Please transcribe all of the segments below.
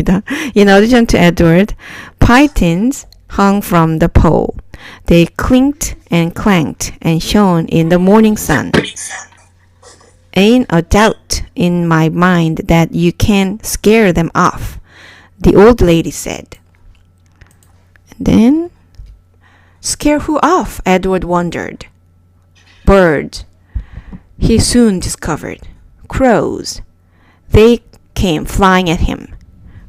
죄송합니다. In addition to Edward, pythons hung from the pole. They clinked and clanked and shone in the morning sun. Ain't a doubt in my mind that you can scare them off, the old lady said. And then, scare who off? Edward wondered. Birds, he soon discovered. Crows. They came flying at him,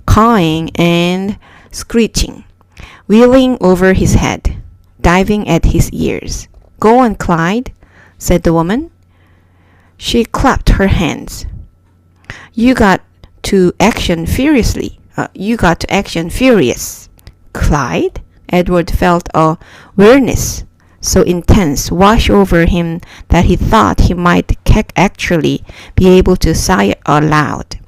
cawing and screeching, wheeling over his head, diving at his ears. Go on, Clyde, said the woman. She clapped her hands. You got to action furiously. Clyde? Edward felt a weariness so intense wash over him that he thought he might actually be able to sigh aloud.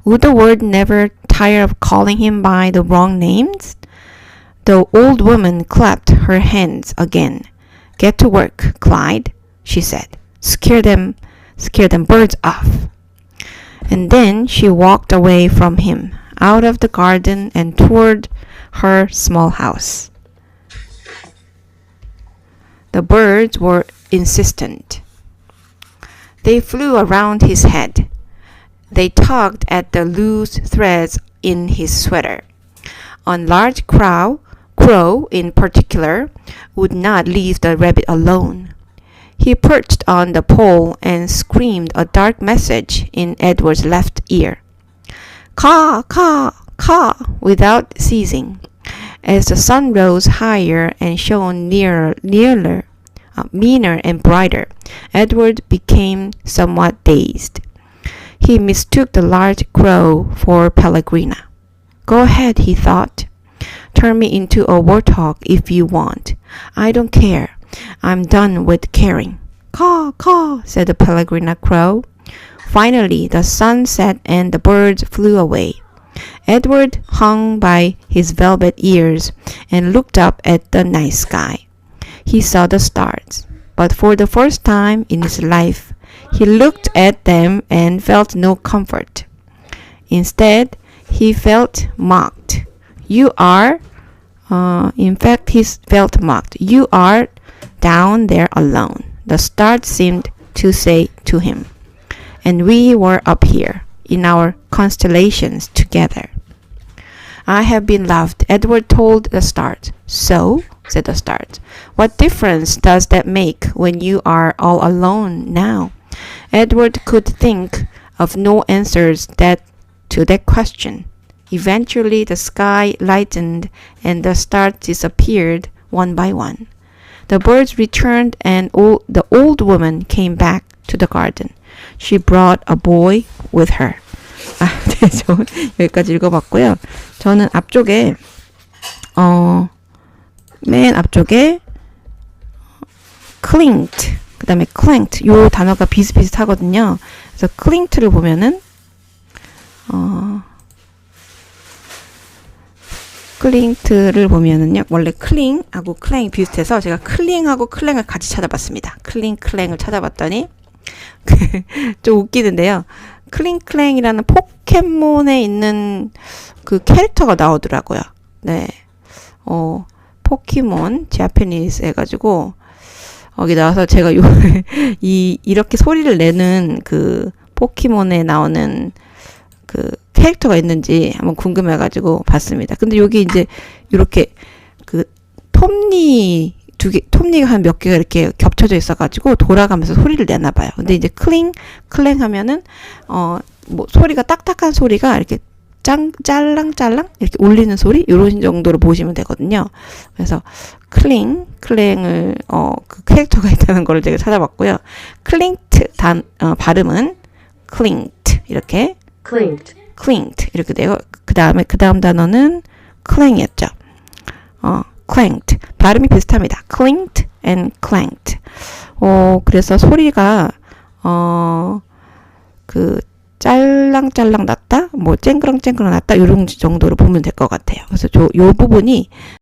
Would the world never tire of calling him by the wrong names? The old woman clapped her hands again. Get to work, Clyde, she said. Scare them birds off. And then she walked away from him, out of the garden and toward her small house. The birds were insistent. They flew around his head. They tugged at the loose threads in his sweater. A large crow in particular would not leave the rabbit alone. He perched on the pole and screamed a dark message in Edward's left ear. Caw, caw, caw, without ceasing. As the sun rose higher and shone meaner and brighter, Edward became somewhat dazed. He mistook the large crow for Pellegrina. Go ahead, he thought. Turn me into a warthog if you want. I don't care. I'm done with caring. Caw, caw, said the Pellegrina crow. Finally, the sun set and the birds flew away. Edward hung by his velvet ears and looked up at the night sky. He saw the stars, but for the first time in his life, he looked at them and felt no comfort. Instead, he felt mocked. He felt mocked. You are down there alone, the stars seemed to say to him. And we were up here, in our constellations together. I have been loved, Edward told the stars. So, said the stars, what difference does that make when you are all alone now? Edward could think of no answers to that question. Eventually, the sky lightened and the stars disappeared one by one. The birds returned and the old woman came back to the garden. She brought a boy with her. 네, 저 여기까지 읽어봤고요. 저는 앞쪽에 맨 앞쪽에 clinked, 그 다음에 clanked 요 단어가 비슷비슷하거든요. 그래서 clinked를 보면은 클링트를 보면은요, 원래 클링하고 클랭이 비슷해서 제가 클링하고 클랭을 같이 찾아봤습니다. 클랭을 찾아봤더니 좀 웃기는데요. 클랭이라는 포켓몬에 있는 그 캐릭터가 나오더라고요. 네, 포켓몬 자파니스 해가지고 여기 나와서 제가 이렇게 소리를 내는 그 포켓몬에 나오는 그 캐릭터가 있는지 한번 궁금해가지고 봤습니다. 근데 여기 이제 이렇게 그 톱니가 한 몇 개가 이렇게 겹쳐져 있어가지고 돌아가면서 소리를 내나 봐요. 근데 이제 클랭 하면은 뭐 소리가 딱딱한 소리가 이렇게 짤랑짤랑 이렇게 울리는 소리 이런 정도로 보시면 되거든요. 그래서 클랭을 그 캐릭터가 있다는 걸 제가 찾아봤고요. 클링트 발음은 클링트 이렇게 clinked 이렇게 돼요. 그 다음 단어는 clang이었죠. clanked 발음이 비슷합니다. clinked and clanked. 그래서 소리가 그 짤랑짤랑 났다, 뭐 쨍그랑쨍그랑 났다 이런 정도로 보면 될 것 같아요. 그래서 요 부분이